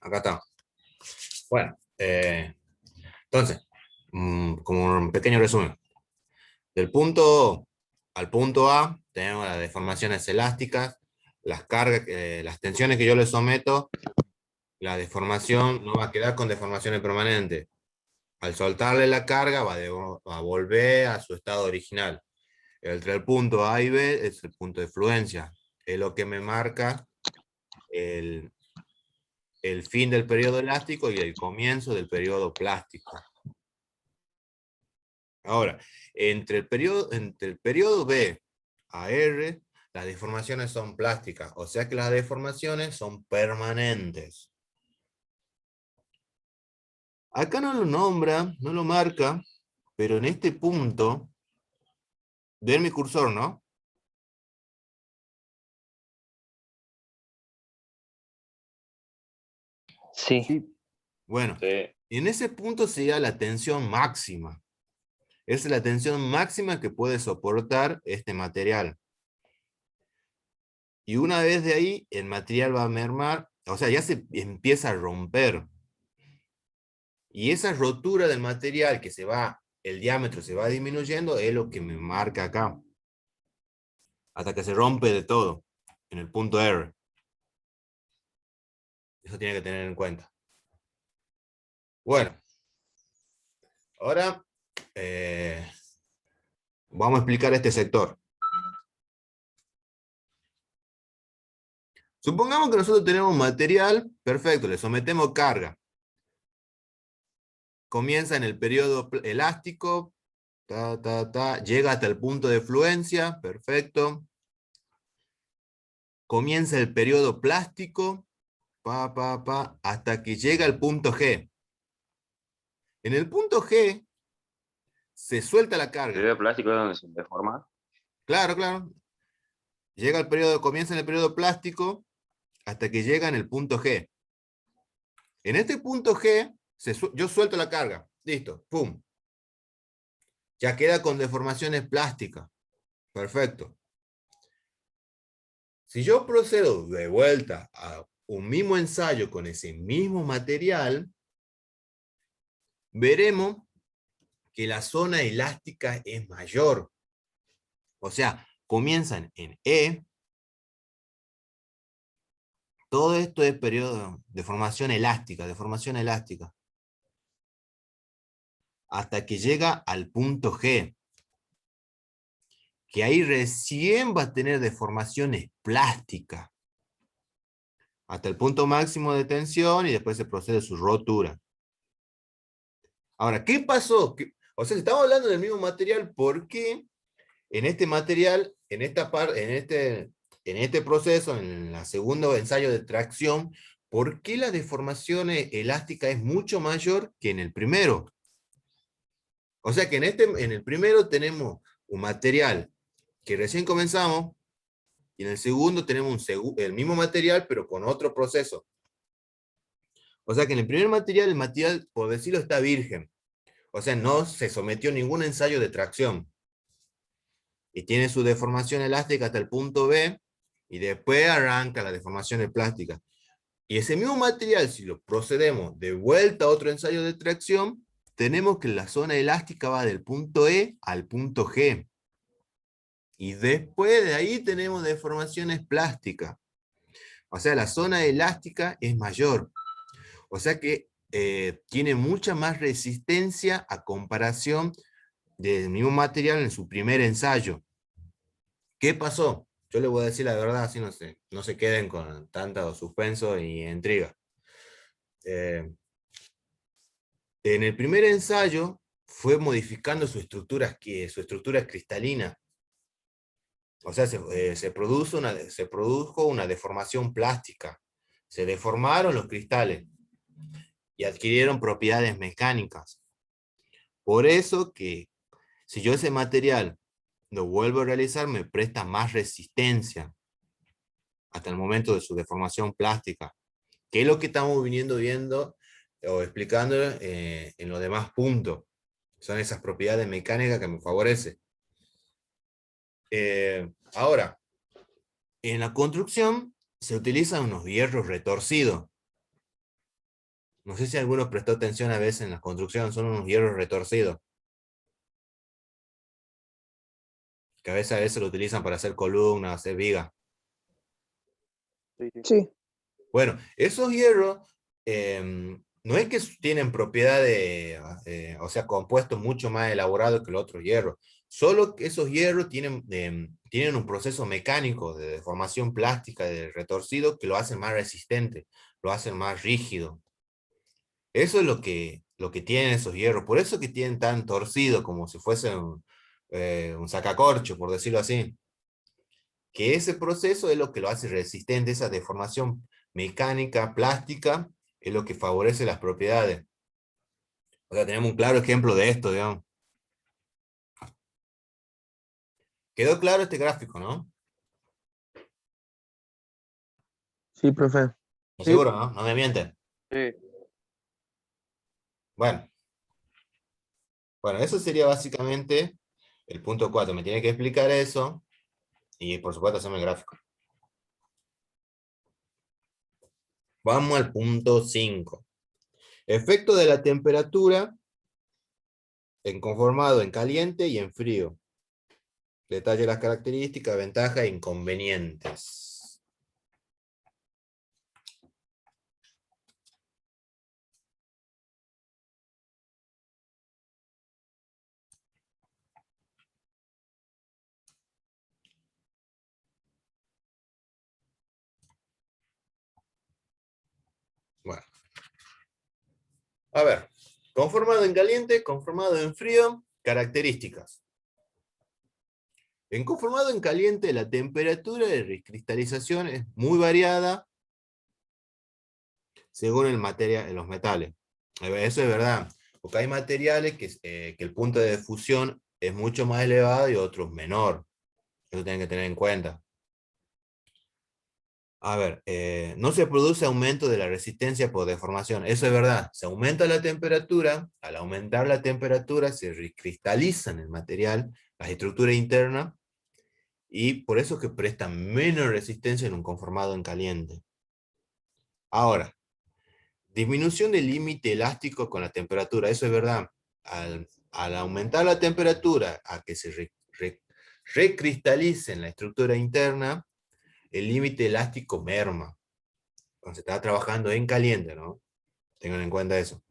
Acá está. Bueno, entonces, como un pequeño resumen. Del punto al punto A, tenemos las deformaciones elásticas, las cargas, las tensiones que yo le someto, la deformación no va a quedar con deformaciones permanentes. Al soltarle la carga va a volver a su estado original. Entre el punto A y B es el punto de fluencia. Es lo que me marca el, el fin del periodo elástico y el comienzo del periodo plástico. Ahora, entre el periodo B a R, las deformaciones son plásticas, o sea que las deformaciones son permanentes. Acá no lo nombra, no lo marca, pero en este punto, ven mi cursor, ¿no? Sí. Bueno, Sí. en ese punto sería la tensión máxima. Es la tensión máxima que puede soportar este material. Y una vez de ahí, el material va a mermar, o sea, ya se empieza a romper. Y esa rotura del material que el diámetro se va disminuyendo, es lo que me marca acá. Hasta que se rompe de todo, en el punto R. Eso tiene que tener en cuenta. Bueno, ahora vamos a explicar este sector. Supongamos que nosotros tenemos material, perfecto, le sometemos carga. Comienza en el periodo elástico, llega hasta el punto de fluencia, perfecto. Comienza el periodo plástico, hasta que llega al punto G. En el punto G se suelta la El carga. periodo plástico es donde se deforma. Claro, claro. Comienza en el periodo plástico hasta que llega en el punto G. En este punto G, yo suelto la carga. Listo, pum. Ya queda con deformaciones plásticas. Perfecto. Si yo procedo de vuelta a un mismo ensayo con ese mismo material, veremos que la zona elástica es mayor. O sea, comienzan en E. Todo esto es periodo de formación elástica, hasta que llega al punto G, que ahí recién va a tener deformaciones plásticas, hasta el punto máximo de tensión y después se procede a su rotura. Ahora, ¿qué pasó? O sea, estamos hablando del mismo material, ¿por qué en este material, en este proceso, en el segundo ensayo de tracción, ¿por qué la deformación elástica es mucho mayor que en el primero? O sea que en el primero tenemos un material que recién comenzamos, y en el segundo tenemos el mismo material, pero con otro proceso. O sea que en el primer material, el material, por decirlo, está virgen. O sea, no se sometió a ningún ensayo de tracción. Y tiene su deformación elástica hasta el punto B, y después arranca la deformación plástica. Y ese mismo material, si lo procedemos de vuelta a otro ensayo de tracción, tenemos que la zona elástica va del punto E al punto G. Y después de ahí tenemos deformaciones plásticas. O sea, la zona elástica es mayor. O sea que tiene mucha más resistencia a comparación del mismo material en su primer ensayo. ¿Qué pasó? Yo le voy a decir la verdad, así no se queden con tanto suspenso y intriga. En el primer ensayo fue modificando su estructura cristalina. O sea, se produjo una deformación plástica. Se deformaron los cristales y adquirieron propiedades mecánicas. Por eso que si yo ese material lo vuelvo a realizar, me presta más resistencia hasta el momento de su deformación plástica, que es lo que estamos viendo o explicando en los demás puntos. Son esas propiedades mecánicas que me favorecen. Ahora, en la construcción se utilizan unos hierros retorcidos. No sé si alguno prestó atención a veces en la construcción, son unos hierros retorcidos, que a veces lo utilizan para hacer columnas, hacer vigas. Sí, sí. Sí, Bueno, esos hierros no es que tienen propiedades, o sea, compuestos mucho más elaborados que los otros hierros, solo que esos hierros tienen un proceso mecánico de deformación plástica, de retorcido, que lo hacen más resistente, lo hacen más rígido. Eso es lo que tienen esos hierros, por eso que tienen tan torcido como si fuese un sacacorcho, por decirlo así. Que ese proceso es lo que lo hace resistente, esa deformación mecánica, plástica, es lo que favorece las propiedades. O sea, tenemos un claro ejemplo de esto, digamos. ¿Quedó claro este gráfico, no? sí, profe. ¿No Sí. seguro, no? No me mienten. Sí. Bueno. Bueno, eso sería básicamente el punto 4. Me tiene que explicar eso y por supuesto hacerme el gráfico. Vamos al punto 5. Efecto de la temperatura en conformado en caliente y en frío. Detalle las características, ventajas e inconvenientes. Bueno. A ver, conformado en caliente, conformado en frío, características. En conformado en caliente, la temperatura de cristalización es muy variada según el materia en los metales. Eso es verdad, porque hay materiales que el punto de fusión es mucho más elevado y otros menor. Eso tienen que tener en cuenta. A ver, no se produce aumento de la resistencia por deformación. Eso es verdad. Se aumenta la temperatura. Al aumentar la temperatura se cristalizan el material, las estructuras internas, y por eso es que prestan menos resistencia en un conformado en caliente. Ahora, disminución del límite elástico con la temperatura. Eso es verdad. Al aumentar la temperatura, a que se recristalicen la estructura interna, el límite elástico merma. Cuando se está trabajando en caliente, ¿no? Tengan en cuenta eso.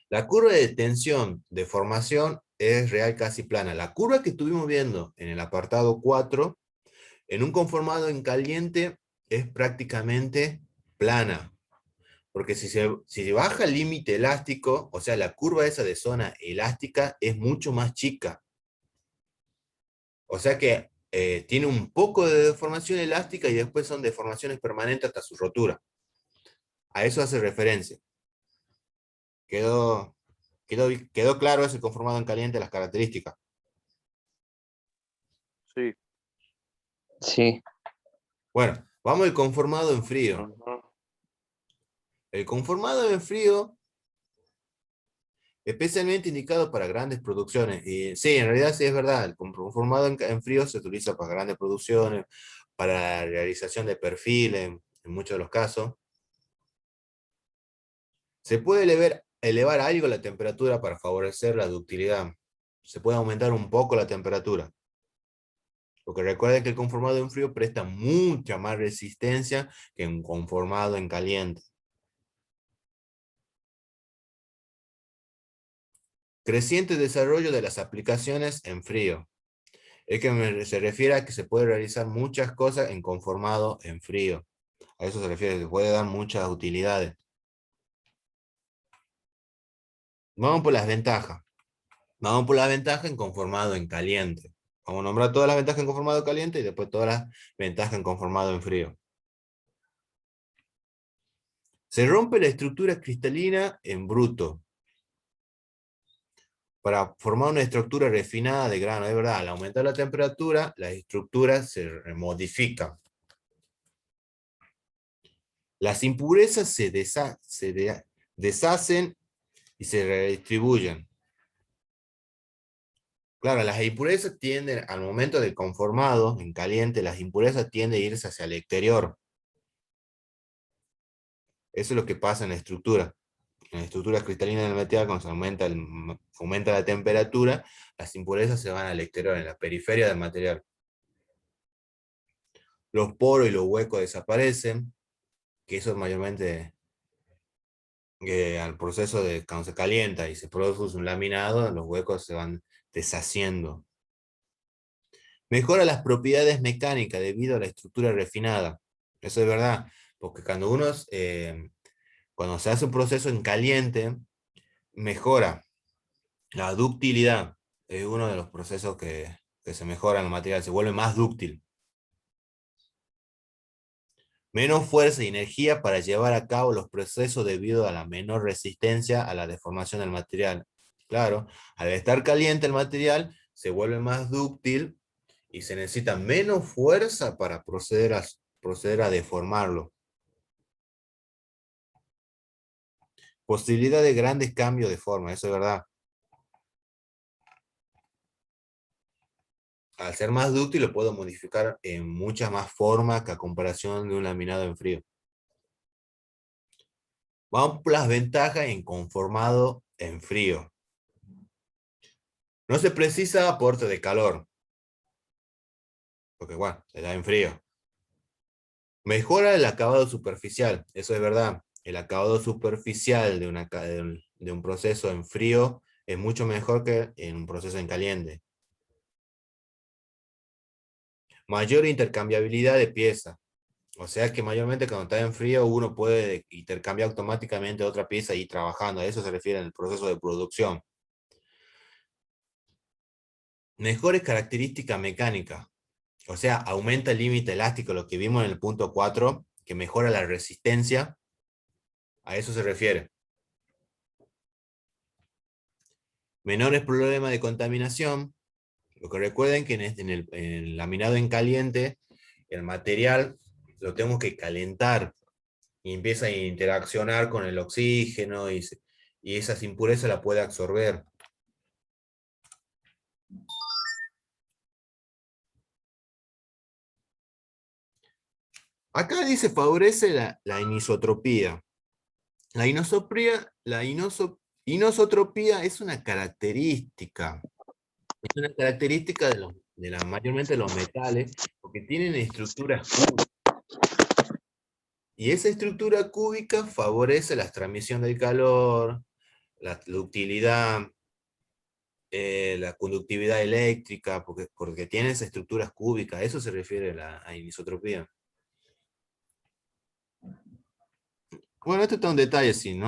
La curva de tensión de formación es real casi plana. La curva que estuvimos viendo en el apartado 4, en un conformado en caliente, es prácticamente plana. Porque si baja el límite elástico, o sea, la curva esa de zona elástica es mucho más chica. O sea que tiene un poco de deformación elástica y después son deformaciones permanentes hasta su rotura. A eso hace referencia. ¿Quedó claro ese conformado en caliente, las características? Sí. Sí. Bueno, vamos al conformado en frío. Ujú. El conformado en frío, especialmente indicado para grandes producciones. Y sí, en realidad sí es verdad, el conformado en frío se utiliza para grandes producciones, para la realización de perfiles, en muchos de los casos. Se puede elevar algo la temperatura para favorecer la ductilidad. Se puede aumentar un poco la temperatura. Porque recuerden que el conformado en frío presta mucha más resistencia que un conformado en caliente. Creciente desarrollo de las aplicaciones en frío. Es que se refiere a que se puede realizar muchas cosas en conformado en frío. A eso se refiere, se puede dar muchas utilidades. Vamos por las ventajas. Vamos por las ventajas en conformado en caliente. Vamos a nombrar todas las ventajas en conformado caliente y después todas las ventajas en conformado en frío. Se rompe la estructura cristalina en bruto para formar una estructura refinada de grano. Es verdad, al aumentar la temperatura, las estructuras se modifican. Las impurezas se deshacen y se redistribuyen. Claro, las impurezas tienden, al momento del conformado, en caliente, las impurezas tienden a irse hacia el exterior. Eso es lo que pasa en la estructura. En las estructuras cristalinas del material, cuando aumenta la temperatura, las impurezas se van al exterior, en la periferia del material. Los poros y los huecos desaparecen, que eso es mayormente al proceso de cuando se calienta y se produce un laminado, los huecos se van deshaciendo. Mejora las propiedades mecánicas debido a la estructura refinada. Eso es verdad, porque cuando se hace un proceso en caliente, mejora la ductilidad. Es uno de los procesos que se mejora en el material, se vuelve más dúctil. Menos fuerza y energía para llevar a cabo los procesos debido a la menor resistencia a la deformación del material. Claro, al estar caliente el material, se vuelve más dúctil y se necesita menos fuerza para proceder a deformarlo. Posibilidad de grandes cambios de forma, eso es verdad. Al ser más dúctil lo puedo modificar en muchas más formas que a comparación de un laminado en frío. Vamos por las ventajas en conformado en frío. No se precisa aporte de calor, porque bueno, se da en frío. Mejora el acabado superficial, eso es verdad. El acabado superficial de un proceso en frío es mucho mejor que en un proceso en caliente. Mayor intercambiabilidad de piezas. O sea que mayormente cuando está en frío uno puede intercambiar automáticamente otra pieza y ir trabajando. A eso se refiere en el proceso de producción. Mejores características mecánicas. O sea, aumenta el límite elástico, lo que vimos en el punto 4, que mejora la resistencia. A eso se refiere. Menores problemas de contaminación. Lo que recuerden que en el laminado en caliente, el material lo tenemos que calentar y empieza a interaccionar con el oxígeno y esas impurezas la puede absorber. Acá dice favorece la anisotropía. Inosotropía es una característica. Es una característica mayormente de los metales, porque tienen estructuras cúbicas. Y esa estructura cúbica favorece la transmisión del calor, la ductilidad, la conductividad eléctrica, porque tiene esas estructuras cúbicas. A eso se refiere la anisotropía. Bueno, esto está un detalle, si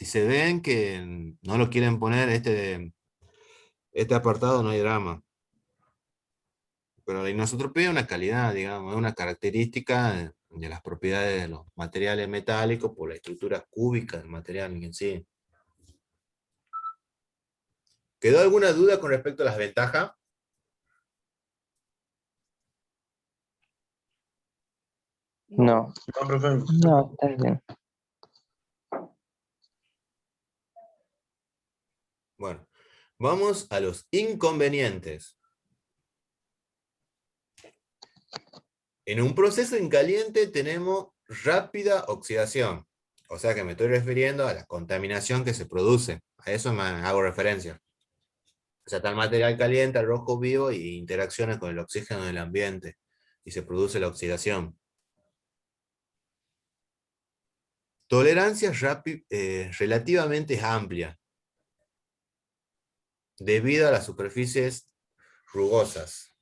se ven que no lo quieren poner este apartado, no hay drama. Pero la anisotropía es una calidad, digamos, es una característica de las propiedades de los materiales metálicos por la estructura cúbica del material en sí. ¿Quedó alguna duda con respecto a las ventajas? No. No, profe. No, está bien. Bueno, vamos a los inconvenientes. En un proceso en caliente tenemos rápida oxidación. O sea que me estoy refiriendo a la contaminación que se produce. A eso me hago referencia. O sea, está el material caliente, al rojo vivo, y interacciona con el oxígeno del ambiente. Y se produce la oxidación. Tolerancia relativamente amplia. Debido a las superficies rugosas.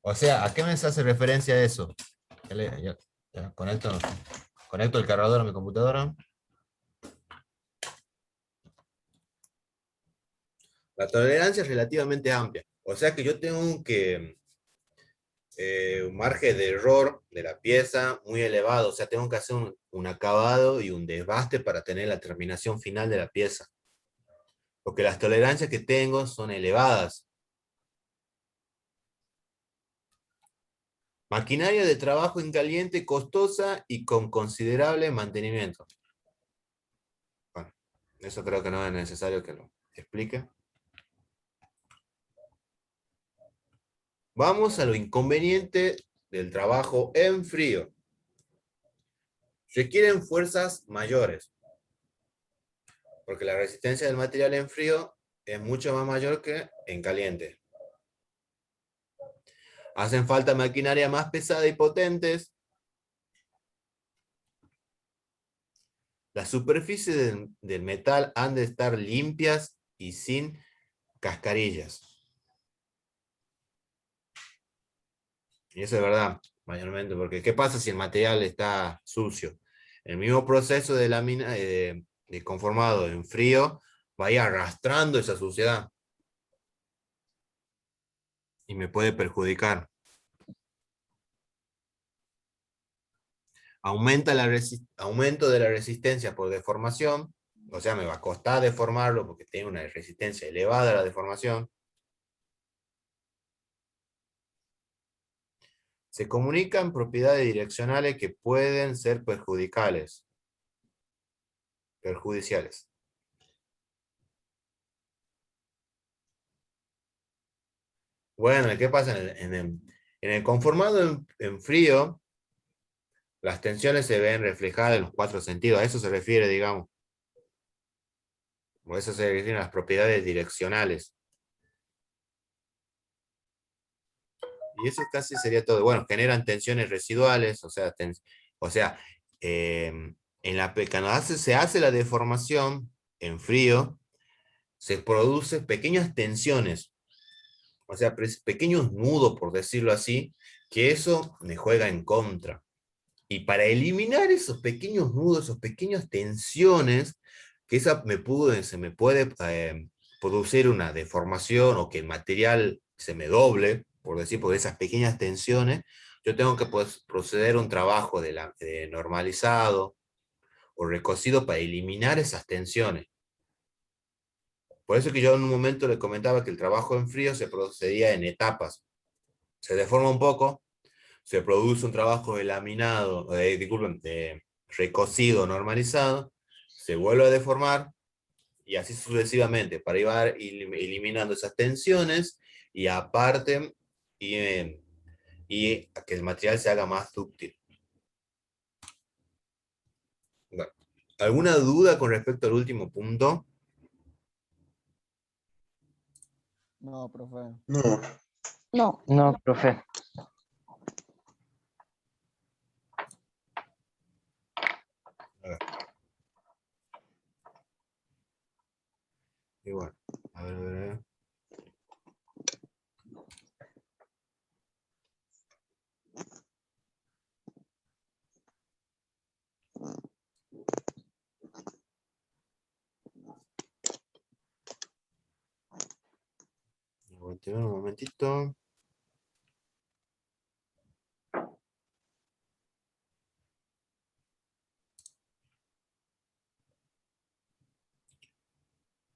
O sea, ¿a qué me hace referencia eso? Ya conecto el cargador a mi computadora. La tolerancia es relativamente amplia. O sea que yo tengo un margen de error de la pieza muy elevado. O sea, tengo que hacer un acabado y un desbaste para tener la terminación final de la pieza. Porque las tolerancias que tengo son elevadas. Maquinaria de trabajo en caliente, costosa y con considerable mantenimiento. Bueno, eso creo que no es necesario que lo explique. Vamos a lo inconveniente del trabajo en frío. requieren fuerzas mayores, porque la resistencia del material en frío es mucho más mayor que en caliente. Hacen falta maquinaria más pesada y potentes. Las superficies del metal han de estar limpias y sin cascarillas. Y eso es verdad, mayormente, porque ¿qué pasa si el material está sucio? El mismo proceso de de conformado en frío va a ir arrastrando esa suciedad y me puede perjudicar. Aumento de la resistencia por deformación, o sea, me va a costar deformarlo porque tiene una resistencia elevada a la deformación. Se comunican propiedades direccionales que pueden ser perjudiciales. Bueno, ¿qué pasa en el conformado en frío? Las tensiones se ven reflejadas en los 4 sentidos. A eso se refiere, digamos. O eso se refiere a las propiedades direccionales. Y eso casi sería todo. Bueno, generan tensiones residuales, cuando se hace la deformación en frío, se producen pequeñas tensiones, o sea, pequeños nudos, por decirlo así, que eso me juega en contra. Y para eliminar esos pequeños nudos, esas pequeñas tensiones, que se me puede producir una deformación o que el material se me doble, por decir, por esas pequeñas tensiones, yo tengo que proceder a un trabajo de normalizado o recocido para eliminar esas tensiones. Por eso que yo en un momento le comentaba que el trabajo en frío se procedía en etapas. Se deforma un poco, se produce un trabajo de laminado, de recocido normalizado, se vuelve a deformar, y así sucesivamente, para ir eliminando esas tensiones, y aparte, y a que el material se haga más dúctil. Bueno, ¿alguna duda con respecto al último punto? No, profe. No. No. No, profe. Igual. A ver. Un momentito.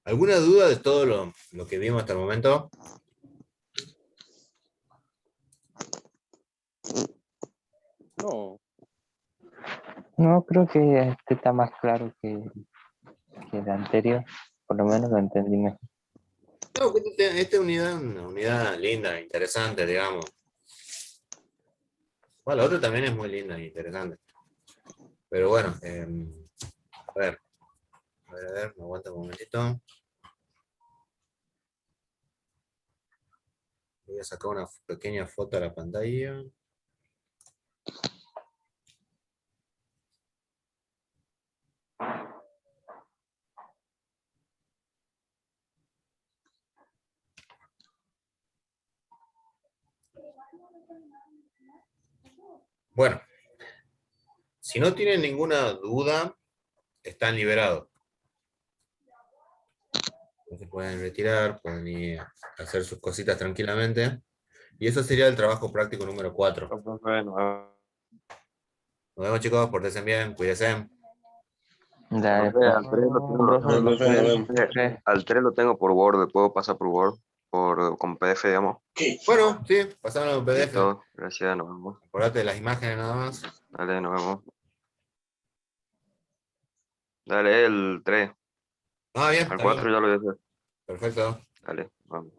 ¿Alguna duda de todo lo que vimos hasta el momento? No. No, creo que este está más claro que el anterior. Por lo menos lo entendí mejor. No, esta unidad es una unidad linda, interesante, digamos. Bueno, la otra también es muy linda e interesante. Pero bueno, a ver, me aguanta un momentito. Voy a sacar una pequeña foto a la pantalla. Bueno, si no tienen ninguna duda, están liberados. Entonces pueden retirar, pueden ir a hacer sus cositas tranquilamente. Y eso sería el trabajo práctico número 4. Profe, no. Nos vemos, chicos, portense bien, cuídense. Dale, Profe, profe. al 3 lo tengo, No, profe, nos vemos. al 3 lo tengo por Word, ¿le puedo pasar por Word? Con PDF, digamos. Bueno, sí, pasamos a un PDF. Listo, gracias, nos vemos. Acordate de las imágenes nada más. Dale, nos vemos. Dale, el 3. Ah, bien, Al está 4 bien. ya lo voy a hacer. Perfecto. Dale, vamos.